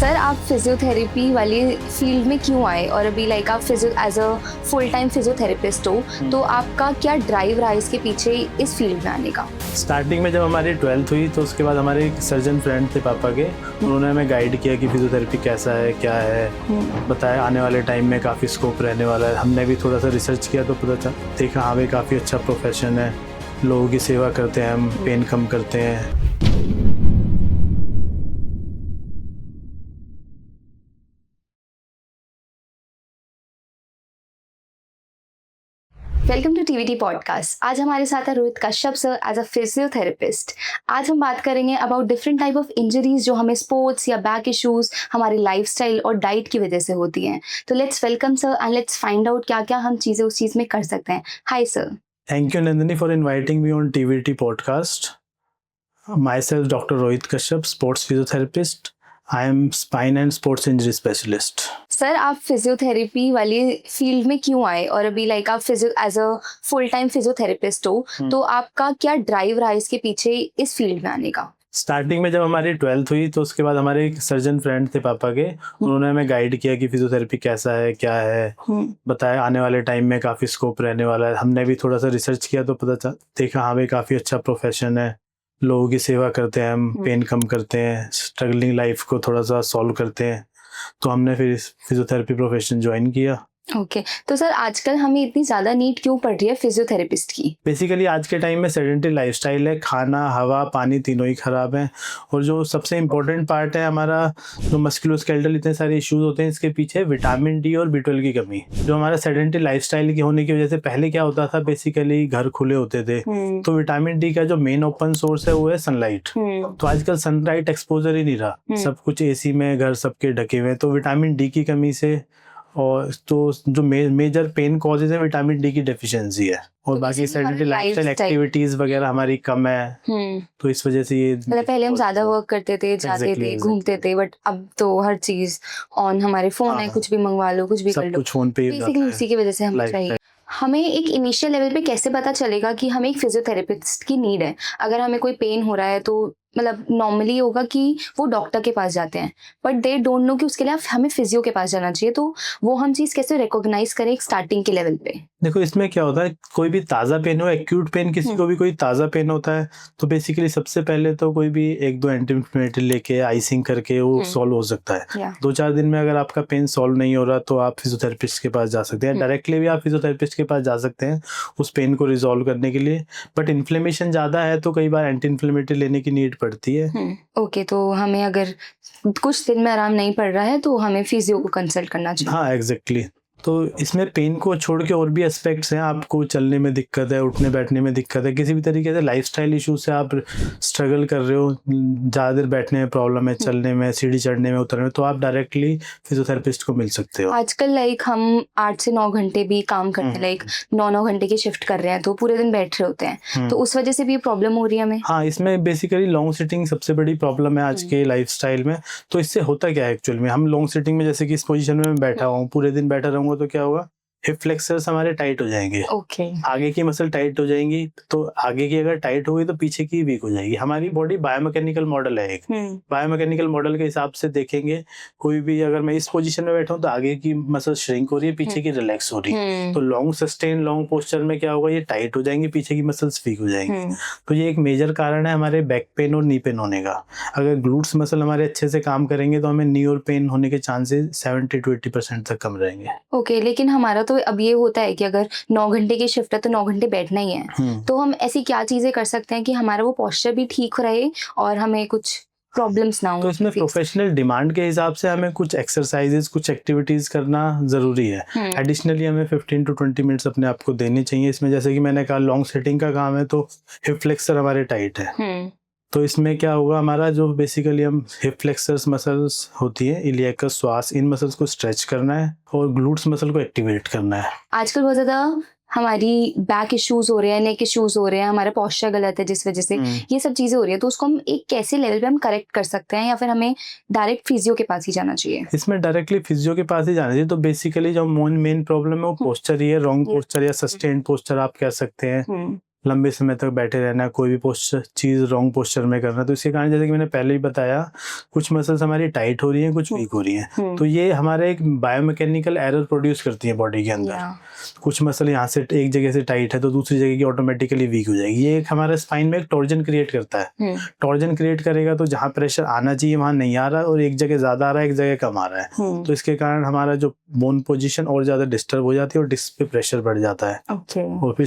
Sir आप physiotherapy वाली field में क्यों आए और अभी लाइक आप physio as a full time physiotherapist हो, तो आपका क्या ड्राइव रहा इसके पीछे इस फील्ड में आने का? स्टार्टिंग में जब हमारी 12th हुई तो उसके बाद हमारे एक सर्जन फ्रेंड थे पापा के, उन्होंने हमें गाइड किया कि फिजियोथेरेपी कैसा है क्या है, बताया आने वाले टाइम में काफ़ी स्कोप रहने वाला है। हमने भी थोड़ा सा रिसर्च किया तो पता देखा हाँ भाई काफ़ी अच्छा प्रोफेशन है, लोगों की सेवा करते हैं हम, पेन कम करते हैं। Welcome to TVT podcast. आज हमारे साथ है Rohit Kashyap sir as a physiotherapist. आज हम बात करेंगे about different type of injuries जो हमें स्पोर्ट्स या बैक इश्यूज हमारी लाइफस्टाइल और डाइट की वजह से होती हैं। तो let's welcome sir and let's find out क्या क्या हम चीज़ें उस चीज़ में कर सकते हैं। Hi sir. Thank you Nandini for inviting me on TVT podcast. Myself Dr. Rohit Kashyap, sports physiotherapist. I am spine and sports injury specialist. Sir आप फिजियोथेरेपी वाली फील्ड में क्यों आए और अभी लाइक आप physio as a full time physiotherapist हो, तो आपका क्या ड्राइव रहा इसके पीछे इस फील्ड में आने का? स्टार्टिंग में जब हमारी 12th हुई तो उसके बाद हमारे एक सर्जन फ्रेंड थे पापा के, उन्होंने हमें गाइड किया कि फिजियोथेरेपी कैसा है क्या है, बताया आने वाले टाइम में काफ़ी स्कोप रहने वाला है। हमने भी थोड़ा सा रिसर्च किया तो पता देखा हाँ भाई काफ़ी अच्छा प्रोफेशन है, लोगों की सेवा करते हैं हम, पेन कम करते हैं, स्ट्रगलिंग लाइफ को थोड़ा सा सॉल्व करते हैं। तो हमने फिर फिजियोथेरेपी प्रोफेशन ज्वाइन किया। ओके तो सर आजकल हमें इतनी ज़्यादा नीड क्यों पड़ रही है फिजियोथेरेपिस्ट की? बेसिकली आज के टाइम में सेडेंटरी लाइफस्टाइल है, खाना हवा पानी तीनों ही खराब हैं, और जो सबसे इम्पोर्टेंट पार्ट है हमारा जो मस्कुलोस्केलेटल इतने सारे इश्यूज होते हैं, इसके पीछे विटामिन डी और B12 की कमी। जो हमारा सेडेंटरी लाइफस्टाइल की होने की वजह से पहले क्या होता था, बेसिकली घर खुले होते थे तो विटामिन डी का जो मेन ओपन सोर्स है वो है सनलाइट। तो आजकल सनलाइट एक्सपोजर ही नहीं रहा, सब कुछ AC में घर सबके ढके हुए हैं, तो विटामिन डी की कमी से और तो जो मेजर पेन कॉजेज है विटामिन डी की डेफिशिएंसी है, और बाकी सेडेंटरी लाइफस्टाइल एक्टिविटीज वगैरह हमारी कम है। तो इस वजह से ये मतलब पहले हम ज्यादा वर्क करते थे, जाते थे, घूमते थे, बट अब तो हर चीज ऑन हमारे फोन है, कुछ भी मंगवा लो, कुछ भी कर लो, सब कुछ फोन पे ही बेसिकली उसी की वजह से हम चाहिए। हमें एक इनिशियल लेवल पे कैसे पता चलेगा कि हमें एक फिजियोथेरेपिस्ट की नीड है? अगर हमें कोई पेन हो रहा है तो मतलब नॉर्मली होगा कि वो डॉक्टर के पास जाते हैं, बट दे डोंट नो कि उसके लिए हमें फिजियो के पास जाना चाहिए। तो वो हम चीज़ कैसे रिकॉग्नाइज करें एक स्टार्टिंग के लेवल पे? देखो इसमें क्या होता है, कोई भी ताज़ा पेन हो, एक्यूट पेन, किसी को भी कोई ताज़ा पेन होता है तो बेसिकली सबसे पहले तो कोई भी 1-2 एंटी इन्फ्लेमेटरी लेके आइसिंग करके वो सॉल्व हो सकता है। 2-4 दिन में अगर आपका पेन सॉल्व नहीं हो रहा तो आप फिजियोथेरेपिस्ट के पास जा सकते हैं, डायरेक्टली भी आप फिजियोथेरेपिस्ट के पास जा सकते हैं उस पेन को रिजॉल्व करने के लिए। बट इन्फ्लेमेशन ज़्यादा है तो कई बार एंटी इन्फ्लेमेटरी लेने की नीड पड़ती है। ओके तो हमें अगर कुछ दिन में आराम नहीं पड़ रहा है तो हमें फिजियो को कंसल्ट करना चाहिए। हाँ एग्जैक्टली। तो इसमें पेन को छोड़ के और भी एस्पेक्ट्स हैं, आपको चलने में दिक्कत है, उठने बैठने में दिक्कत है, किसी भी तरीके से लाइफस्टाइल इशू से आप स्ट्रगल कर रहे हो, ज़्यादा देर बैठने में प्रॉब्लम है, चलने में, सीढ़ी चढ़ने में, उतरने में, तो आप डायरेक्टली फिजियोथेरेपिस्ट को मिल सकते हो। आजकल लाइक हम 8 से 9 घंटे भी काम करते हैं, लाइक 9 घंटे की शिफ्ट कर रहे हैं तो पूरे दिन बैठ रहे होते हैं, तो उस वजह से भी प्रॉब्लम हो रही है हमें। हाँ इसमें बेसिकली लॉन्ग सिटिंग सबसे बड़ी प्रॉब्लम है आज के लाइफस्टाइल में। तो इससे होता क्या है एक्चुअल में, हम लॉन्ग सिटिंग में जैसे कि इस पोजीशन में मैं बैठा हूँ, पूरे दिन बैठा रहूंगा तो क्या होगा, हिप फ्लेक्सर्स हमारे टाइट हो जाएंगे। आगे की मसल टाइट हो जाएंगी, तो आगे की अगर टाइट हो गई तो पीछे की वीक हो जाएगी। हमारी बॉडी बायोमैकेनिकल मॉडल है, एक बायोमैकेनिकल मॉडल के हिसाब से देखेंगे, कोई भी अगर मैं इस पोजीशन में बैठा हूँ तो आगे की मसल श्रिंक हो रही है, पीछे की रिलैक्स हो रही है, तो लॉन्ग सस्टेन लॉन्ग पोस्चर में क्या होगा, ये टाइट हो जाएंगी, पीछे की मसल्स वीक हो जाएंगी। तो ये एक मेजर कारण है हमारे बैक पेन और नी पेन होने का। अगर ग्लूट्स मसल हमारे अच्छे से काम करेंगे तो हमें नी और पेन होने के चांसेस 70 to 80% तक कम रहेंगे। ओके लेकिन हमारा तो अब ये होता है कि अगर 9 घंटे की शिफ्ट है तो 9 घंटे बैठना ही है, तो हम ऐसी क्या चीजें कर सकते हैं कि हमारा वो पोस्चर भी ठीक रहे और हमें कुछ प्रॉब्लम्स ना हो? तो इसमें प्रोफेशनल डिमांड के हिसाब से हमें कुछ एक्सरसाइजेस, कुछ एक्टिविटीज करना जरूरी है। एडिशनली हमें 15 to 20 मिनट्स अपने आप को देने चाहिए इसमें। जैसे कि मैंने कहा लॉन्ग सेटिंग का काम है तो हिप फ्लेक्सर हमारे टाइट है, तो इसमें क्या होगा, हमारा जो बेसिकली हम हिप फ्लेक्सर्स मसल्स होती है, इलियकस, श्वास, इन मसल्स को स्ट्रेच करना है और ग्लूट्स मसल को एक्टिवेट करना है। आजकल बहुत ज्यादा हमारी बैक इश्यूज हो रहे हैं, नेक इश्यूज हो रहे हैं, हमारा पोस्चर गलत है जिस वजह से ये सब चीजें हो रही है, तो उसको हम एक कैसे लेवल पे हम करेक्ट कर सकते हैं, या फिर हमें डायरेक्ट फिजियो के पास ही जाना चाहिए? इसमें डायरेक्टली फिजियो के पास ही जाना चाहिए। तो बेसिकली जो मेन प्रॉब्लम है वो पोस्चर ही है, रॉन्ग पोस्चर या सस्टेन्ड पोस्चर आप कह सकते हैं, लंबे समय तक बैठे रहना, कोई भी पोस्चर चीज़ रॉन्ग पोस्चर में करना, तो इसके कारण जैसे कि मैंने पहले ही बताया, कुछ मसल्स हमारी टाइट हो रही हैं, कुछ वीक हो रही हैं, तो ये हमारे एक बायोमैकेनिकल एरर प्रोड्यूस करती है बॉडी के अंदर। कुछ मसल यहाँ से एक जगह से टाइट है तो दूसरी जगह की ऑटोमेटिकली वीक हो जाएगी। ये एक हमारे स्पाइन में एक टॉर्जन क्रिएट करता है। टॉर्जन क्रिएट करेगा तो जहाँ प्रेशर आना चाहिए वहाँ नहीं आ रहा है, और एक जगह ज़्यादा आ रहा है, एक जगह कम आ रहा है, तो इसके कारण हमारा जो बोन पोजीशन और ज़्यादा डिस्टर्ब हो जाती है और डिस्क पे प्रेशर बढ़ जाता है। और फिर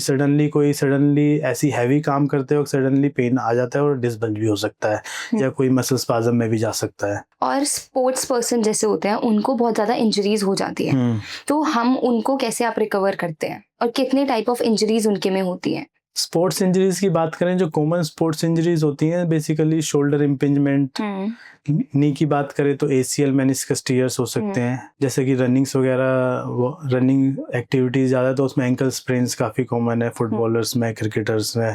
सडनली ऐसी हैवी काम करते वक्त सडनली पेन आ जाता है और डिसबंज भी हो सकता है, या कोई मसल स्पाज्म में भी जा सकता है। और स्पोर्ट्स पर्सन जैसे होते हैं उनको बहुत ज़्यादा इंजरीज हो जाती है, तो हम उनको कैसे आप रिकवर करते हैं और कितने टाइप ऑफ इंजरीज उनके में होती हैं? स्पोर्ट्स इंजरीज की बात करें, जो कॉमन स्पोर्ट्स इंजरीज होती हैं बेसिकली शोल्डर इम्पिंजमेंट, नी की बात करें तो ACL मेनिस्कस टीयर्स हो सकते हैं, जैसे कि रनिंग्स वगैरह, रनिंग एक्टिविटीज ज़्यादा तो उसमें एंकल स्प्रेन्स काफ़ी कॉमन है फुटबॉलर्स में, क्रिकेटर्स में।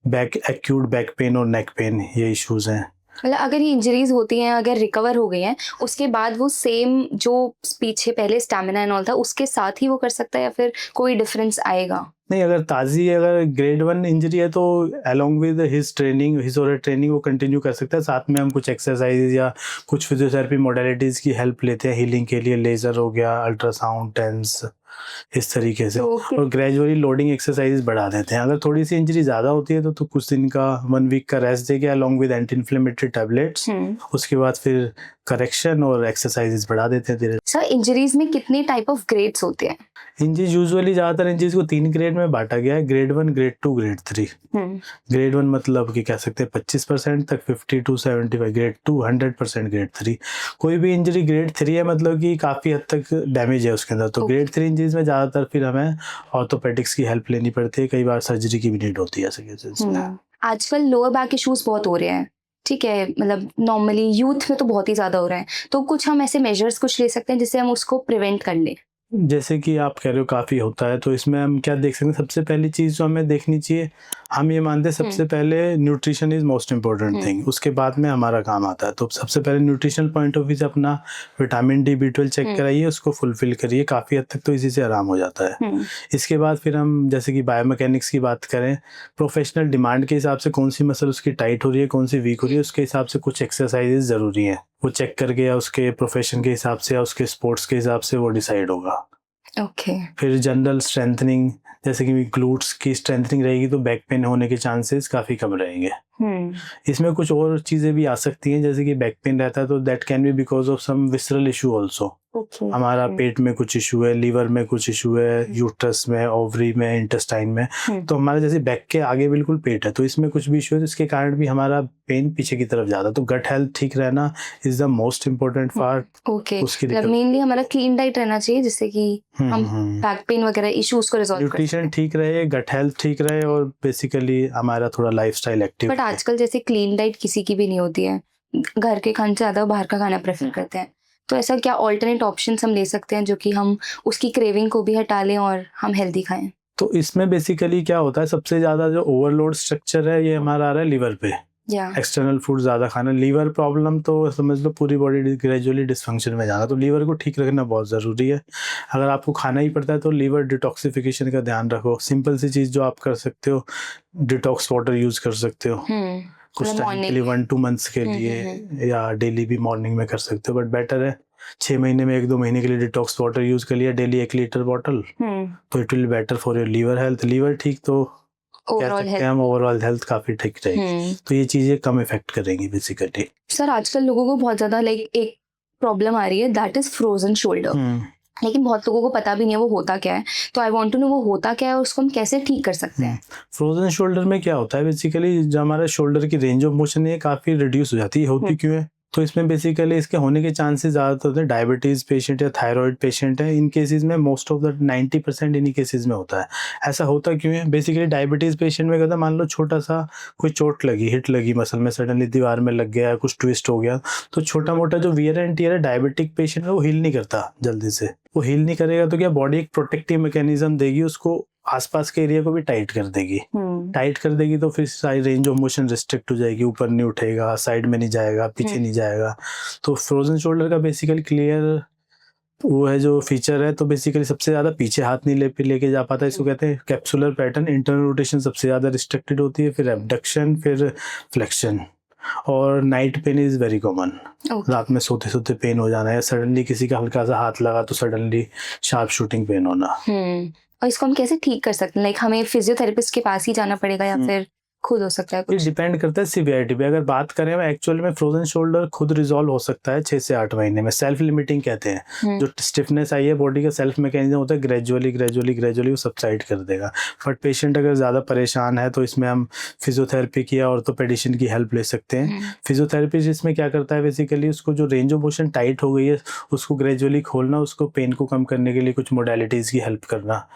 एक्यूट बैक पेन और नेक पेन, ये इश्यूज हैं। मतलब अगर ये इंजरीज होती हैं, अगर रिकवर हो गई हैं, उसके बाद वो सेम जो पीछे पहले स्टैमिना एंड ऑल था उसके साथ ही वो कर सकता है, या फिर कोई डिफरेंस आएगा? नहीं, अगर ग्रेड 1 इंजरी है तो अलोंग विद हिज और ट्रेनिंग वो कंटिन्यू कर सकता है। साथ में हम कुछ एक्सरसाइज या कुछ फिजियोथेरेपी मोडालिटीज की हेल्प लेते हैं हीलिंग के लिए, लेजर हो गया, अल्ट्रासाउंड, टेंस, इस तरीके से, और ग्रेजुअली लोडिंग एक्सरसाइज बढ़ा देते हैं। अगर थोड़ी सी इंजरी ज़्यादा होती है तो कुछ दिन का 1 वीक का रेस्ट देके along with anti inflammatory tablets, उसके बाद फिर करेक्शन और एक्सरसाइजेस बढ़ा देते हैं धीरे। सर, इंजरीज में कितने टाइप ऑफ ग्रेड्स होते हैं? इंजरीज यूजुअली ज़्यादातर इंजरीज को 3 ग्रेड में बांटा गया है, ग्रेड 1, ग्रेड 2, ग्रेड 3। ग्रेड 1 मतलब कि कह सकते हैं 25% तक, 50 to 75, ग्रेड 2 100%, ग्रेड 3 कोई भी इंजरी ग्रेड 3 है मतलब कि काफ़ी हद तक डैमेज है उसके अंदर, तो ग्रेड 3 इंजरीज में ज़्यादातर फिर हमें ऑर्थोपेडिक्स की हेल्प लेनी पड़ती है, कई बार सर्जरी की भी नीड होती है ऐसे केसेस में। आजकल लोअर बैक इश्यूज बहुत हो रहे हैं, ठीक है, मतलब नॉर्मली यूथ में तो बहुत ही ज़्यादा हो रहा है, तो कुछ हम ऐसे मेजर्स कुछ ले सकते हैं जिससे हम उसको प्रिवेंट कर लें? जैसे कि आप कह रहे हो काफ़ी होता है, तो इसमें हम क्या देख सकते हैं? सबसे पहली चीज़ जो हमें देखनी चाहिए, हम ये मानते हैं सबसे पहले nutrition is most important thing, उसके बाद में हमारा काम आता है। तो सबसे पहले न्यूट्रिशनल पॉइंट ऑफ व्यू से अपना विटामिन D, B12 चेक कराइए, उसको फुलफिल करिए, काफ़ी हद तक तो इसी से आराम हो जाता है। इसके बाद फिर हम जैसे कि बायोमैकेनिक्स की बात करें, प्रोफेशनल डिमांड के हिसाब से कौन सी मसल उसकी टाइट हो रही है, कौन सी वीक हो रही है, उसके हिसाब से कुछ एक्सरसाइजेज ज़रूरी हैं, वो चेक करके या उसके प्रोफेशन के हिसाब से या उसके स्पोर्ट्स के हिसाब से वो डिसाइड होगा। फिर जनरल स्ट्रेंथनिंग, जैसे कि ग्लूट्स की स्ट्रेंथनिंग रहेगी तो बैक पेन होने के चांसेस काफ़ी कम रहेंगे। इसमें कुछ और चीज़ें भी आ सकती हैं, जैसे कि बैक पेन रहता है तो that can be because of some visceral issue also. हमारा पेट में कुछ इशू है, लीवर में कुछ इशू है, यूट्रस में, ओवरी में, इंटेस्टाइन में, तो हमारा जैसे बैक के आगे बिल्कुल पेट है, तो इसमें कुछ भी इशू है तो इसके कारण भी हमारा पेन पीछे की तरफ जाता है। तो गट हेल्थ ठीक रहना is the most important part. उसकी मेनली हमारा क्लीन डाइट रहना चाहिए जिससे कि हम बैक पेन वगैरह इश्यूज को रिजॉल्व कर सकें। न्यूट्रिशन ठीक रहे, गट हेल्थ ठीक रहे, और बेसिकली हमारा थोड़ा लाइफस्टाइल एक्टिव। बट आजकल जैसे क्लीन डाइट किसी की भी नहीं होती है, घर के खाने से ज़्यादा बाहर का खाना प्रेफर करते हैं, तो ऐसा क्या ऑल्टरनेट ऑप्शंस हम ले सकते हैं जो कि हम उसकी क्रेविंग को भी हटा लें और हम हेल्दी खाएं? तो इसमें बेसिकली क्या होता है, सबसे ज़्यादा जो ओवरलोड स्ट्रक्चर है ये हमारा आ रहा है लीवर पे। एक्सटर्नल फूड ज़्यादा खाना, लीवर प्रॉब्लम तो समझ लो पूरी बॉडी ग्रेजुअली डिसफंक्शन में जाना, तो लीवर को ठीक रखना बहुत ज़रूरी है। अगर आपको खाना ही पड़ता है तो लीवर डिटॉक्सिफिकेशन का ध्यान रखो। सिंपल सी चीज़ जो आप कर सकते हो, डिटॉक्स वाटर यूज़ कर सकते हो कुछ टाइम के लिए, 1-2 मंथ्स के लिए, या डेली भी मॉर्निंग में कर सकते हो, बट बेटर है 6 महीने में 1-2 महीने के लिए डिटॉक्स वाटर यूज़ कर लिया डेली 1 लीटर बॉटल, तो it will better for your liver health. Liver ठीक तो ओवरऑल हेल्थ काफी ठीक रहेगी। तो ये चीजें कम इफेक्ट करेंगी बेसिकली। सर, आजकल लोगों को बहुत ज्यादा एक प्रॉब्लम आ रही है, दैट इज फ्रोजन शोल्डर, लेकिन बहुत लोगों को पता भी नहीं है वो होता क्या है, तो आई वांट टू नो वो होता क्या है और उसको हम कैसे ठीक कर सकते हैं? फ्रोजन शोल्डर में क्या होता है, बेसिकली जो हमारा शोल्डर की रेंज ऑफ मोशन है काफी रिड्यूस हो जाती है। होती क्यों है? तो इसमें बेसिकली इसके होने के चांसेस ज़्यादातर होते हैं डायबिटीज़ पेशेंट या थायराइड पेशेंट है, इन केसेस में मोस्ट ऑफ द 90% इन्हीं केसेस में होता है। ऐसा होता क्यों है? बेसिकली डायबिटीज़ पेशेंट में कहता है, मान लो छोटा सा कोई चोट लगी, हिट लगी मसल में, सडनली दीवार में लग गया, कुछ ट्विस्ट हो गया, तो छोटा मोटा जो वियर एंड टियर है डायबिटिक पेशेंट है वो हील नहीं करता जल्दी से। वो हील नहीं करेगा तो क्या बॉडी एक प्रोटेक्टिव मैकेनिज्म देगी, उसको आसपास के एरिया को भी टाइट कर देगी। टाइट कर देगी तो फिर सारी रेंज ऑफ मोशन रिस्ट्रिक्ट हो जाएगी, ऊपर नहीं उठेगा, साइड में नहीं जाएगा, पीछे नहीं जाएगा। तो फ्रोजन शोल्डर का बेसिकली क्लियर वो है जो फीचर है, तो बेसिकली सबसे ज़्यादा पीछे हाथ नहीं लेके जा पाता, इसको कहते हैं कैप्सुलर पैटर्न। इंटरनल रोटेशन सबसे ज़्यादा रिस्ट्रिक्टेड होती है, फिर एबडक्शन, फिर फ्लेक्शन। और night pain is very common. रात में सोते सोते पेन हो जाना, या सडनली किसी का हल्का सा हाथ लगा तो सडनली शार्प शूटिंग पेन होना। और इसको हम कैसे ठीक कर सकते हैं? लाइक हमें फिजियोथेरेपिस्ट के पास ही जाना पड़ेगा या फिर खुद हो सकता है ये कुछ? डिपेंड करता है सिवियरिटी पे। अगर बात करें एक्चुअल में फ्रोजन शोल्डर खुद रिजॉल्व हो सकता है 6 से 8 महीने में, सेल्फ लिमिटिंग कहते हैं। जो स्टिफनेस आई है बॉडी का सेल्फ मैकेनिज्म होता है, ग्रेजुअली वो सबसाइड कर देगा। बट पेशेंट अगर ज़्यादा परेशान है तो इसमें हम फिजियोथेरेपी की या ऑर्थोपेडिशियन की हेल्प ले सकते हैं। फिजियोथेरेपी इसमें क्या करता है, बेसिकली उसको जो रेंज ऑफ मोशन टाइट हो गई है उसको ग्रेजुअली खोलना, उसको पेन को कम करने के लिए कुछ मोडालिटीज़ की हेल्प करना।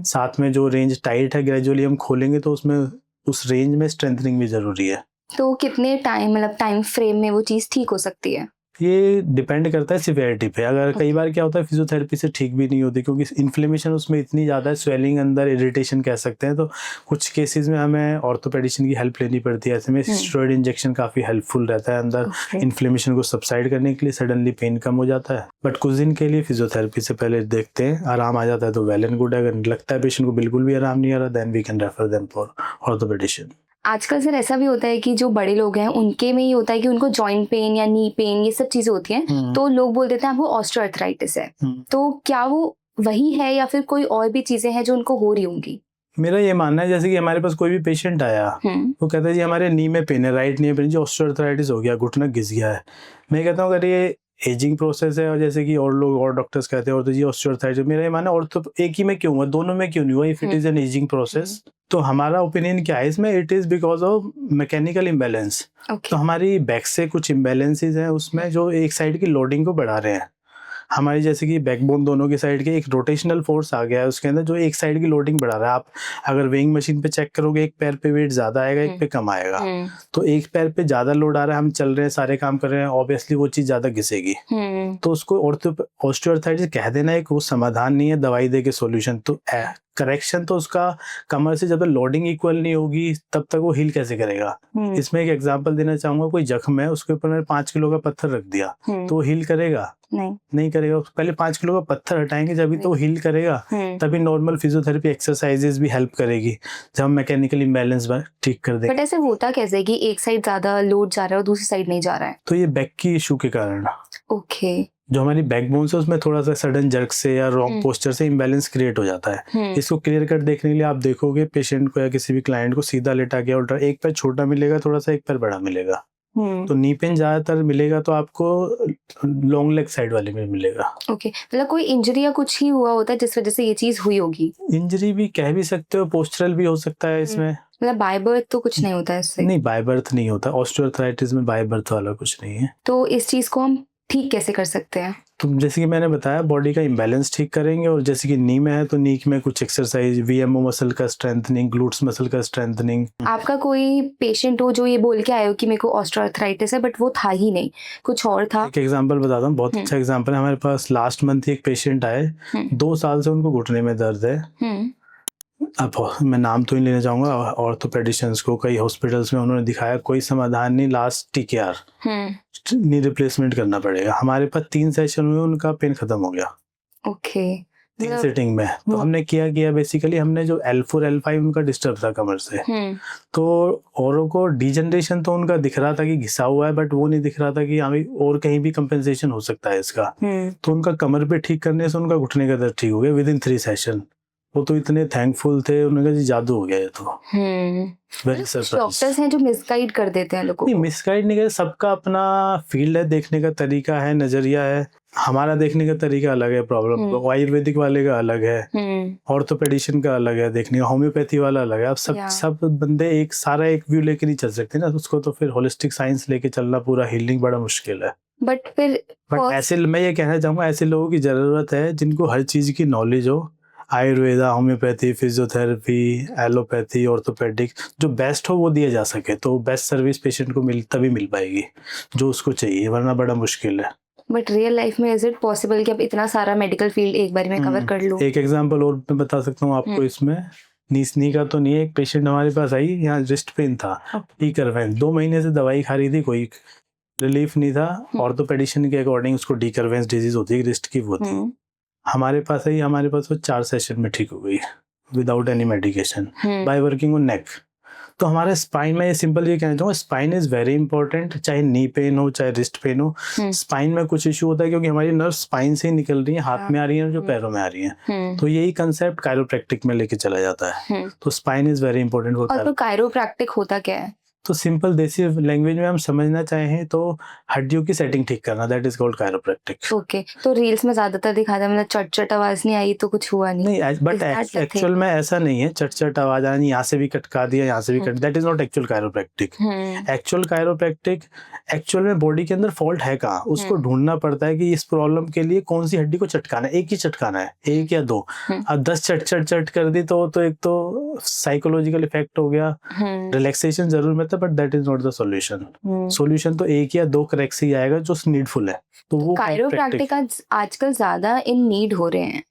साथ में जो रेंज टाइट है ग्रेजुअली हम खोलेंगे तो उसमें उस रेंज में स्ट्रेंथनिंग भी जरूरी है। तो कितने टाइम, मतलब टाइम फ्रेम में वो चीज़ ठीक हो सकती है? ये डिपेंड करता है सिवियरिटी पे। अगर कई बार क्या होता है फिजियोथेरेपी से ठीक भी नहीं होती, क्योंकि इन्फ्लेमेशन उसमें इतनी ज़्यादा है, स्वेलिंग अंदर, इरिटेशन कह सकते हैं। तो कुछ केसेस में हमें ऑर्थोपेडिशियन की हेल्प लेनी पड़ती है। ऐसे में स्टेरॉइड इंजेक्शन काफ़ी हेल्पफुल रहता है अंदर इन्फ्लेमेशन को सबसाइड करने के लिए। सडनली पेन कम हो जाता है। बट कुछ दिन के लिए फिजियोथेरेपी से पहले देखते हैं, आराम आ जाता है तो वेल एंड गुड। अगर लगता है पेशेंट को बिल्कुल भी आराम नहीं आ रहा, then we can refer them for orthopedician. आजकल सर ऐसा भी होता है कि जो बड़े लोग हैं उनके में ये होता है कि उनको जॉइंट पेन या नी पेन ये सब चीजें होती हैं, तो लोग बोल देते हैं आपको ऑस्टियोआर्थराइटिस है। तो क्या वो वही है या फिर कोई और भी चीजें हैं जो उनको हो रही होंगी? मेरा ये मानना है, जैसे कि हमारे पास कोई भी पेशेंट आया, वो कहता है जी हमारे नी में पेन है, राइट नी में पेन, जी ऑस्टियोआर्थराइटिस हो गया, घुटना घिस गया है। मैं कहता हूँ अगर ये एजिंग प्रोसेस है, और जैसे कि और लोग और डॉक्टर्स कहते हैं और तो जी ऑस्टियोआर्थराइटिस, मेरा ये मानना है और तो एक ही में क्यों हुआ, दोनों में क्यों नहीं हुआ। If it is an ageing process, तो हमारा ओपिनियन क्या है इसमें, it is because of mechanical imbalance. तो हमारी बैक से कुछ इम्बैलेंसेज हैं उसमें जो एक साइड की लोडिंग को बढ़ा रहे हैं। हमारी जैसे कि बैकबोन दोनों की साइड के एक रोटेशनल फोर्स आ गया है उसके अंदर, जो एक साइड की लोडिंग बढ़ा रहा है। आप अगर वेइंग मशीन पे चेक करोगे, एक पैर पे वेट ज्यादा आएगा, एक पे कम आएगा। तो एक पैर पे ज्यादा लोड आ रहा है, हम चल रहे हैं, सारे काम कर रहे हैं, ऑब्वियसली वो चीज ज्यादा घिसेगी। तो उसको ऑस्टियोआर्थराइटिस कह देना एक वो समाधान नहीं है दवाई दे के सोल्यूशन। तो करेक्शन तो उसका कमर से जब तक लोडिंग इक्वल नहीं होगी तब तक वो हील कैसे करेगा। इसमें एक एग्जांपल देना चाहूंगा, कोई जख्म है उसके ऊपर मैंने 5 किलो का पत्थर रख दिया, तो वो हील करेगा? नहीं करेगा। पहले 5 किलो का पत्थर हटाएंगे जब तो हील करेगा, तभी नॉर्मल फिजियोथेरेपी एक्सरसाइजेस भी हेल्प करेगी जब हम मैकेनिकल इम्बैलेंस ठीक कर देंगे। बट ऐसे होता कैसे है कि एक साइड ज्यादा लोड जा रहा है और दूसरी साइड नहीं जा रहा है? तो ये बैक की इशू के कारण। ओके। जो हमारी बैकबोन से उसमें थोड़ा सा सडन जर्क से या रॉन्ग पोस्चर से इम्बैलेंस क्रिएट हो जाता है। इसको क्लियर कट देखने के लिए आप देखोगे पेशेंट को या किसी भी क्लाइंट को सीधा लेटा के उल्टा, एक पैर छोटा मिलेगा थोड़ा सा, एक पैर बड़ा मिलेगा। तो नी पेन ज्यादातर मिलेगा तो आपको लॉन्ग लेग साइड वाले में मिलेगा। ओके। मतलब कोई इंजरी या कुछ ही हुआ होता है जिस वजह से ये चीज हुई होगी? इंजरी भी कह भी सकते हो, पोस्चरल भी हो सकता है इसमें। मतलब बाय बर्थ तो कुछ नहीं होता है इससे? नहीं, बाय बर्थ नहीं होता। ऑस्टियोआर्थराइटिस में बाय बर्थ वाला कुछ नहीं है। तो इस चीज को हम ठीक कैसे कर सकते हैं? तो जैसे कि मैंने बताया, बॉडी का इम्बैलेंस ठीक करेंगे। और जैसे कि नी में है तो नी में कुछ एक्सरसाइज, वीएमओ मसल का स्ट्रेंथनिंग, ग्लूट्स मसल का स्ट्रेंथनिंग। आपका कोई पेशेंट हो जो ये बोल के आए हो कि मेरे को ऑस्टियोआर्थराइटिस है, बट वो था ही नहीं, कुछ और था? एक एग्जांपल बताता हूँ, बहुत अच्छा एग्जांपल है। हमारे पास लास्ट मंथ एक पेशेंट आए, 2 साल से उनको घुटने में दर्द है। अब मैं नाम तो नहीं लेना चाहूंगा, ऑर्थोपेडिशियंस को कई हॉस्पिटल्स में उन्होंने दिखाया, कोई समाधान नहीं। लास्ट टीकेआर, नी रिप्लेसमेंट करना पड़ेगा। हमारे पास 3 सेशन हुए, उनका पेन खत्म हो गया। ओके। 3 सिटिंग में। तो हमने किया बेसिकली, हमने जो L4 L5 उनका डिस्टर्ब था कमर से, तो औरों को डिजनरेशन तो उनका दिख रहा था कि घिसा हुआ है, बट वो नहीं दिख रहा था कि हमें और कहीं भी कंपेंसेशन हो सकता है इसका। तो उनका कमर पे ठीक करने से उनका घुटने का दर्द ठीक हो गया विदिन 3 सेशन। वो तो इतने थैंकफुल थे, उन्होंने कहा जी जादू हो गया ये तो। Very surprise. डॉक्टर्स हैं जो मिसगाइड कर देते हैं लोगों को। नहीं, मिसगाइड नहीं कर, सबका अपना फील्ड है, देखने का तरीका है, नजरिया है। हमारा देखने का तरीका अलग है प्रॉब्लम, आयुर्वेदिक वाले का अलग है, ऑर्थोपेडिशियन का अलग है देखने का, होम्योपैथी वाला अलग है। अब सब बंदे एक सारा एक व्यू लेके नहीं चल सकते ना, उसको तो फिर होलिस्टिक साइंस लेके चलना, पूरा हीलिंग बड़ा मुश्किल है। बट ऐसे मैं ये कहना चाहूंगा, ऐसे लोगों की जरूरत है जिनको हर चीज की नॉलेज हो। Ayurveda, homeopathy, physiotherapy, allopathy, orthopaedic, जो बेस्ट हो वो दिया जा सके, तो बेस्ट सर्विस पेशेंट को तभी मिल पाएगी जो उसको चाहिए, वरना बड़ा मुश्किल है। बट रियल लाइफ में इज इट पॉसिबल कि आप इतना सारा मेडिकल फील्ड एक बार में कवर कर लो? एक एग्जांपल और मैं बता सकता हूँ आपको इसमें। नी का तो नहीं है, एक पेशेंट हमारे पास आई, यहाँ रिस्ट पेन था, टी करवाएं, 2 महीने से दवाई खा रही थी, कोई रिलीफ नहीं था। ऑर्थोपेडिशियन के अकॉर्डिंग उसको डिकर्वेंस डिजीज होती है, रिस्ट की वो थी। हमारे पास आई, हमारे पास वो 4 सेशन में ठीक हो गई without any medication by working on नेक। तो हमारे स्पाइन में सिंपल ये कहना चाहूँगा, स्पाइन इज वेरी इंपॉर्टेंट, चाहे नी पेन हो चाहे रिस्ट पेन हो। स्पाइन में कुछ इशू होता है क्योंकि हमारी नर्व स्पाइन से ही निकल रही है, हाथ में आ रही है जो पैरों में आ रही है। तो यही कंसेप्ट कायरोप्रैक्टिक में लेके चला जाता है। तो स्पाइन इज वेरी इंपॉर्टेंट और तो कायरोप्रैक्टिक होता क्या है? तो सिंपल देसी लैंग्वेज में हम समझना चाहें तो हड्डियों की सेटिंग ठीक करना, that is called chiropractic. Okay, तो रील्स में ज्यादातर दिखाते हैं मतलब चट आवाज नहीं आई तो कुछ हुआ नहीं, बट एक्चुअल में ऐसा नहीं है। चट आवाज आनी, यहाँ से भी कटका दिया, यहाँ से भी cut, that is not actual chiropractic. Actual chiropractic actual में बॉडी के अंदर फॉल्ट है कहाँ, उसको ढूंढना पड़ता है कि इस प्रॉब्लम के लिए कौन सी हड्डी को चटकाना है। एक ही चटकाना है, एक या दो। अब 10 चट कर दी तो एक तो साइकोलॉजिकल इफेक्ट हो गया, रिलैक्सेशन जरूर मिलता है, but that is not the solution. Solution तो एक या दो करेक्ट से ही आएगा जो नीडफुल है। तो वो कायरोप्रैक्टिक आजकल ज्यादा इन नीड हो रहे हैं,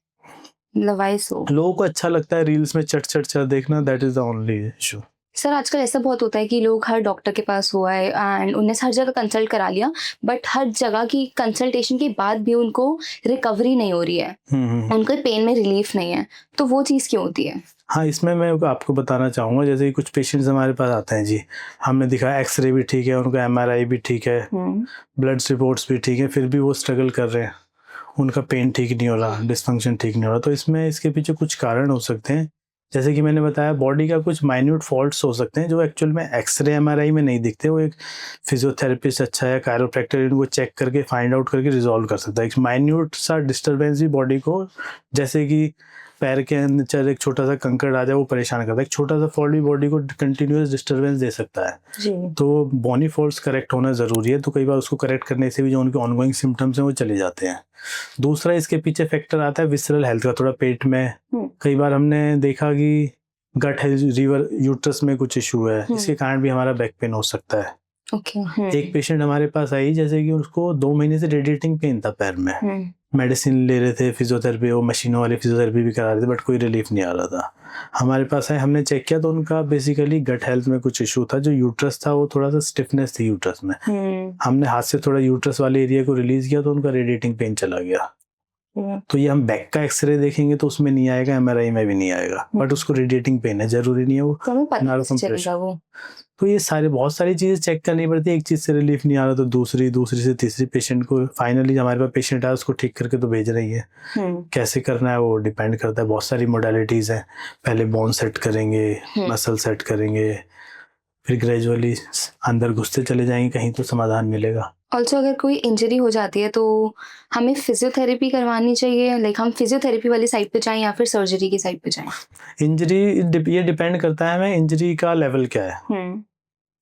व्हाई सो? लोगों को अच्छा लगता है रील्स में चट देखना, that is the only issue. Sir आजकल ऐसा बहुत होता है कि लोग हर डॉक्टर के पास हुआ है एंड उन्हें हर जगह कंसल्ट करा लिया, बट हर जगह की कंसल्टेशन के बाद भी उनको रिकवरी नहीं हो रही है, उनको पेन में रिलीफ नहीं है, तो वो चीज़ क्यों होती है? हाँ, इसमें मैं आपको बताना चाहूँगा, जैसे कि कुछ पेशेंट्स हमारे पास आते हैं जी, हमने दिखाया एक्सरे भी ठीक है, उनका MRI भी ठीक है, ब्लड रिपोर्ट्स भी ठीक है, फिर भी वो स्ट्रगल कर रहे हैं, उनका पेन ठीक नहीं हो रहा, डिस्फंक्शन ठीक नहीं हो रहा। तो इसमें इसके पीछे कुछ कारण हो सकते हैं, जैसे कि मैंने बताया बॉडी का कुछ माइन्यूट फॉल्ट्स हो सकते हैं जो एक्चुअल में एक्सरे MRI में नहीं दिखते। वो एक फिजियोथेरेपिस्ट अच्छा है, कायरोप्रैक्टर इनको चेक करके फाइंड आउट करके रिजॉल्व कर सकता है। एक माइन्यूट सा डिस्टर्बेंस भी बॉडी को, जैसे कि पैर के अंदर एक छोटा सा कंकड़ आ जाए, वो परेशान करता है। एक छोटा सा फॉल्ट भी बॉडी को कंटिन्यूअस डिस्टर्बेंस दे सकता है जी। तो बॉडी फॉल्ट्स करेक्ट होना ज़रूरी है। तो कई बार उसको करेक्ट करने से भी जो उनके ऑनगोइंग सिम्टम्स हैं वो चले जाते हैं। दूसरा इसके पीछे फैक्टर आता है विसरल हेल्थ का, थोड़ा पेट में कई बार हमने देखा कि गट है, रिवर यूट्रस में कुछ इशू है, इसके कारण भी हमारा बैक पेन हो सकता है। एक पेशेंट हमारे पास आई, जैसे कि उसको 2 महीने से रेडिएटिंग पेन था पैर में, मेडिसिन ले रहे थे, फिजियोथेरेपी, वो मशीनों वाली फिजियोथेरेपी भी करा रहे थे, बट कोई रिलीफ नहीं आ रहा था। हमारे पास आए, हमने चेक किया तो उनका बेसिकली गट हेल्थ में कुछ इशू था। जो यूट्रस था वो थोड़ा सा स्टिफनेस थी यूट्रस में, हमने हाथ से थोड़ा यूट्रस वाले एरिया को रिलीज किया तो उनका रेडिएटिंग पेन चला गया। तो ये हम बैक का एक्सरे देखेंगे तो उसमें नहीं आएगा, MRI में भी नहीं आएगा, बट उसको रेडिएटिंग पेन है, जरूरी नहीं है वो नर्व कंप्रेशन। तो ये सारे बहुत सारी चीजें चेक करनी पड़ती है। एक चीज से रिलीफ नहीं आ रहा तो दूसरी से तीसरी, पेशेंट को फाइनली हमारे पास पेशेंट आया उसको ठीक करके तो भेज रही है। कैसे करना है वो डिपेंड करता है, बहुत सारी मोडालिटीज हैं। पहले बोन सेट करेंगे, मसल सेट करेंगे, फिर ग्रेजुअली अंदर घुसते चले जाएंगे, कहीं तो समाधान मिलेगा। ऑल्सो अगर कोई इंजरी हो जाती है तो हमें फिजियोथेरेपी करवानी चाहिए, लाइक हम फिजियोथेरेपी वाली साइड पे जाएं या फिर सर्जरी की साइड पे जाएं? इंजरी ये डिपेंड करता है हमें इंजरी का लेवल क्या है।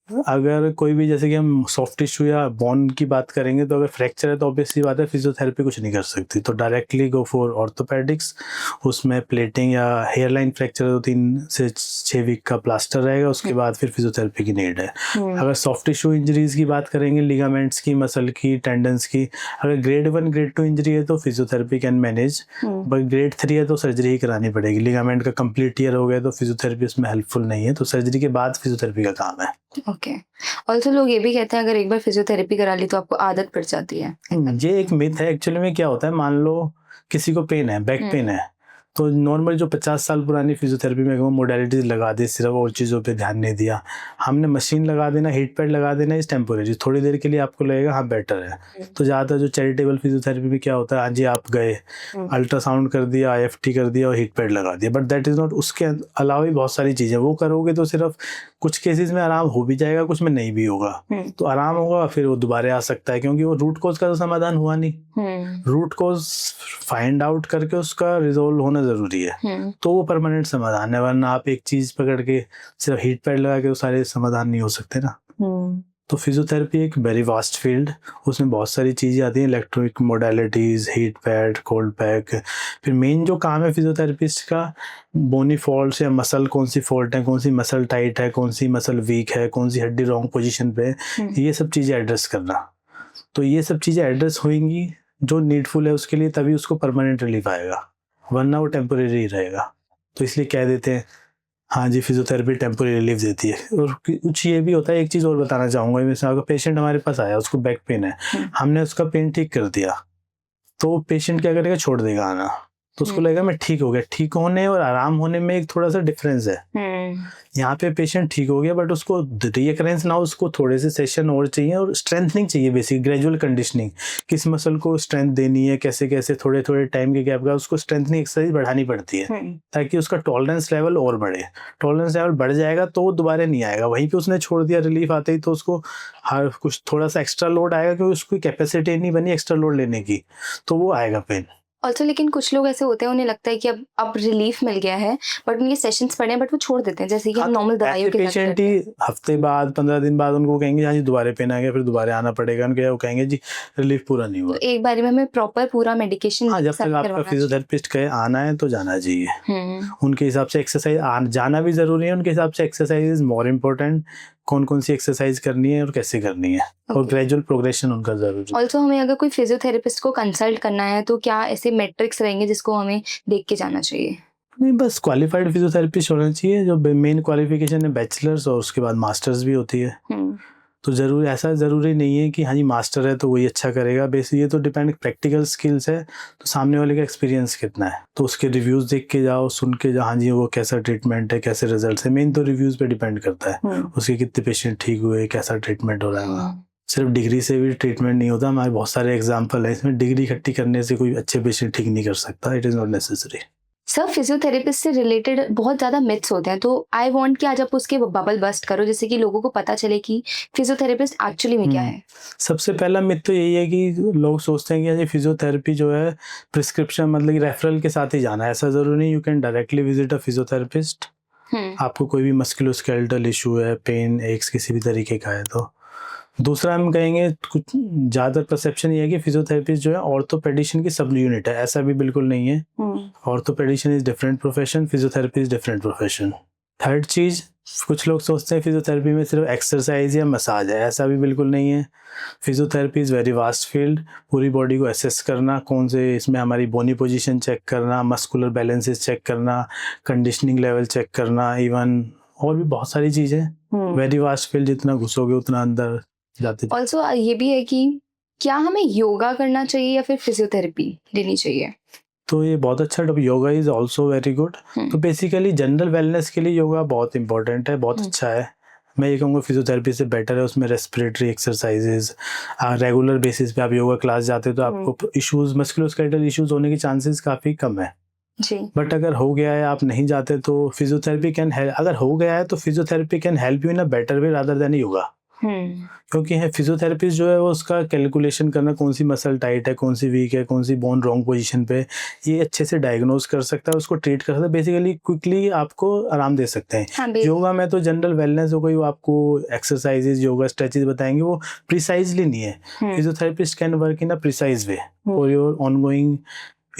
अगर कोई भी, जैसे कि हम सॉफ्ट टिश्यू या बोन की बात करेंगे, तो अगर फ्रैक्चर है तो ऑब्वियसली बात है फिजियोथेरेपी कुछ नहीं कर सकती, तो डायरेक्टली गो फॉर ऑर्थोपेडिक्स। उसमें प्लेटिंग या हेयर लाइन फ्रैक्चर है तो 3 से 6 वीक का प्लास्टर रहेगा, उसके बाद फिर फिजियोथेरेपी की नीड है। अगर सॉफ्ट टिश्यू इंजरीज की बात करेंगे, लिगामेंट्स की, मसल की, टेंडन्स की, अगर ग्रेड 1 ग्रेड 2 इंजरी है तो physiotherapy can manage, but grade 3 है तो सर्जरी ही करानी पड़ेगी। लिगामेंट का कंप्लीट टीयर हो गया तो फिजियोथेरेपी उसमें हेल्पफुल नहीं है, तो सर्जरी के बाद फिजियोथेरेपी का काम है। ओके। ऑल्सो लोग ये भी कहते हैं अगर एक बार फिजियोथेरेपी करा ली तो आपको आदत पड़ जाती है। ये एक मिथ है। एक्चुअली में क्या होता है, मान लो किसी को पेन है, बैक पेन है, तो नॉर्मल जो 50 साल पुरानी फिजियोथेरेपी में वो मोडालिटीज लगा दी, सिर्फ और चीज़ों पे ध्यान नहीं दिया, हमने मशीन लगा देना, हीट पैड लगा देना, इस टेम्पोरेरी थोड़ी देर के लिए आपको लगेगा हाँ बेटर है। तो ज़्यादातर जो चैरिटेबल फिजियोथेरेपी में क्या होता है, हाँ जी आप गए, अल्ट्रासाउंड कर दिया, IFT कर दिया और हीट पैड लगा दिया, बट दैट इज़ नॉट। उसके अलावा भी बहुत सारी चीज़ें वो करोगे तो सिर्फ कुछ केसेस में आराम हो भी जाएगा, कुछ में नहीं भी होगा। तो आराम होगा फिर वो दोबारा आ सकता है, क्योंकि वो रूट कॉज का तो समाधान हुआ नहीं। रूट कॉज फाइंड आउट करके उसका रिजोल्व होना जरूरी है, तो वो परमानेंट समाधान है। वरना आप एक चीज पकड़ के सिर्फ हीट पैड लगा के वो सारे समाधान नहीं हो सकते ना। तो फिजियोथेरेपी एक वेरी वास्ट फील्ड, उसमें बहुत सारी चीज़ें आती हैं, electric modalities, heat pad, cold pack. फिर मेन जो काम है फिजियोथेरेपिस्ट का, बोनी फॉल्ट्स या मसल कौन सी फॉल्ट है, कौन सी मसल टाइट है, कौन सी मसल वीक है, कौन सी हड्डी रॉन्ग पोजीशन पे है, ये सब चीज़ें एड्रेस करना। तो ये सब चीज़ें एड्रेस होंगी जो नीडफुल है उसके लिए, तभी उसको परमानेंट रिलीफ आएगा, वरना वो टेम्पोरेरी रहेगा। तो इसलिए कह देते हैं हाँ जी, फिजियोथेरेपी टेम्पोररी रिलीफ देती है। और कुछ ये भी होता है, एक चीज़ और बताना चाहूँगा, जैसे अगर पेशेंट हमारे पास आया, उसको बैक पेन है, हमने उसका पेन ठीक कर दिया, तो पेशेंट क्या करेगा, छोड़ देगा आना। तो उसको लगेगा मैं ठीक हो गया। ठीक होने और आराम होने में एक थोड़ा सा डिफरेंस है। यहाँ पे पेशेंट ठीक हो गया, बट उसको रिकरेंस ना, उसको थोड़े से सेशन और चाहिए और स्ट्रेंथनिंग चाहिए, बेसिक ग्रेजुअल कंडीशनिंग, किस मसल को स्ट्रेंथ देनी है, कैसे कैसे थोड़े थोड़े टाइम के गैप का उसको स्ट्रेंथनिंग एक्सरसाइज बढ़ानी पड़ती है, ताकि उसका टॉलरेंस लेवल और बढ़े। टॉलरेंस लेवल बढ़ जाएगा तो वो दोबारा नहीं आएगा। वहीं पे उसने छोड़ दिया रिलीफ आते ही, तो उसको हर कुछ थोड़ा सा एक्स्ट्रा लोड आएगा, क्योंकि उसकी कैपेसिटी नहीं बनी एक्स्ट्रा लोड लेने की, तो वो आएगा पेन। ऑल्सो लेकिन कुछ लोग ऐसे होते हैं, उन्हें लगता है कि अब रिलीफ मिल गया है, बट उनके सेशंस पड़े हैं, बट वो छोड़ देते हैं, जैसे कि हम नॉर्मल दवाइयों के पेशेंट ही हफ्ते बाद 15 दिन बाद उनको कहेंगे हाँ जी दोबारा पेन आ गया, फिर दोबारा आना पड़ेगा, उनके वो कहेंगे जी रिलीफ पूरा नहीं हुआ। तो एक बारी में हमें प्रॉपर पूरा मेडिकेशन, हाँ, जब तक आपका फिजियोथेरेपिस्ट कहे आना है तो जाना चाहिए। उनके हिसाब से एक्सरसाइज जाना भी जरूरी है, उनके हिसाब से एक्सरसाइज इज मोर इम्पोर्टेंट, कौन कौन सी एक्सरसाइज करनी है और कैसे करनी है, और ग्रेजुअल प्रोग्रेशन उनका जरूरी है। ऑल्सो हमें अगर कोई फिजियोथेरेपिस्ट को कंसल्ट करना है तो क्या ऐसे मेट्रिक्स रहेंगे जिसको हमें देख के जाना चाहिए? नहीं, बस क्वालिफाइड फिजियोथेरेपिस्ट होना चाहिए, जो मेन क्वालिफिकेशन है बैचलर्स, और उसके बाद मास्टर्स भी होती है। तो ऐसा जरूरी नहीं है कि हाँ जी मास्टर है तो वही अच्छा करेगा। बेसिक ये तो डिपेंड, प्रैक्टिकल स्किल्स है, तो सामने वाले का एक्सपीरियंस कितना है, तो उसके रिव्यूज देख के जाओ, सुन के जाओ हाँ जी वो कैसा ट्रीटमेंट है, कैसे रिजल्ट है। मेन तो रिव्यूज पे डिपेंड करता है, उसके कितने पेशेंट ठीक हुए, कैसा ट्रीटमेंट हो रहा है वहाँ। सिर्फ डिग्री से भी ट्रीटमेंट नहीं होता, हमारे बहुत सारे एग्जाम्पल है इसमें। डिग्री इकट्ठी करने से कोई अच्छे पेशेंट ठीक नहीं कर सकता, it is not necessary. Sir physiotherapist से रिलेटेड बहुत ज़्यादा मिथ्स होते हैं, तो आई वांट कि आज आप उसके बबल बस्ट करो, जिससे कि लोगों को पता चले कि फिजियोथेरेपिस्ट एक्चुअली में क्या है। सबसे पहला मिथ तो यही है कि लोग सोचते हैं कि फिजियोथेरेपी जो है प्रिस्क्रिप्शन, मतलब कि रेफरल के साथ ही जाना है। ऐसा जरूरी नहीं, you can directly visit a physiotherapist. आपको कोई भी मस्कुलोस्केलेटल इशू है, पेन एक्स किसी भी तरीके का है तो। दूसरा हम कहेंगे, कुछ ज़्यादातर परसेप्शन ये है कि फिजियोथेरेपिस्ट जो है ऑर्थोपेडिशन की सब यूनिट है, ऐसा भी बिल्कुल नहीं है। Orthopedician is different profession, physiotherapy is different profession. Third चीज़, कुछ लोग सोचते हैं फिजियोथेरेपी में सिर्फ एक्सरसाइज या मसाज है, ऐसा भी बिल्कुल नहीं है। Physiotherapy is very vast field. पूरी बॉडी को असेस करना, कौन से इसमें हमारी बोनी पोजीशन चेक करना, मस्कुलर बैलेंसेस चेक करना, कंडीशनिंग लेवल चेक करना, इवन और भी बहुत सारी चीज़ें। वेरी वास्ट फील्ड, जितना घुसोगे उतना अंदर जाते। ऑल्सो ये भी है कि क्या हमें योगा करना चाहिए या फिर फिजियोथेरेपी लेनी चाहिए? तो ये बहुत अच्छा topic, yoga is also very good. तो बेसिकली जनरल वेलनेस के लिए योगा बहुत इंपॉर्टेंट है, बहुत अच्छा है। मैं ये कहूँगा फिजियोथेरेपी से बेटर है। उसमें रेस्पिरेटरी एक्सरसाइजेज, रेगुलर बेसिस पे आप योगा क्लास जाते हो तो आपको इश्यूज, मस्कुलोस्केलेटल इश्यूज होने के चांसेस काफ़ी कम है जी। बट अगर हो गया है, आप नहीं जाते, तो फिजियोथेरेपी कैन हेल्प। अगर हो गया है तो physiotherapy can help you in a better way rather than yoga. क्योंकि है फिजियोथेरेपिस्ट जो है वो उसका कैलकुलेशन करना, कौन सी मसल टाइट है, कौन सी वीक है, कौन सी बोन रॉन्ग पोजीशन पे, ये अच्छे से डायग्नोज कर सकता है, उसको ट्रीट कर सकता है। बेसिकली क्विकली आपको आराम दे सकते हैं। हाँ, योगा में तो जनरल वेलनेस हो गई, वो आपको एक्सरसाइजेज, योगा स्ट्रेचेज बताएंगे, वो प्रिसाइजली नहीं है। Physiotherapist can work in a precise way for your ongoing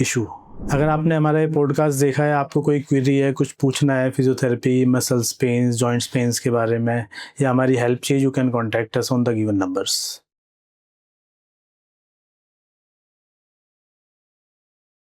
issue. अगर आपने हमारा ये पॉडकास्ट देखा है, आपको कोई क्वेरी है, कुछ पूछना है physiotherapy, muscles pains, joints pains के बारे में, या हमारी हेल्प चाहिए, you can contact us on the given numbers.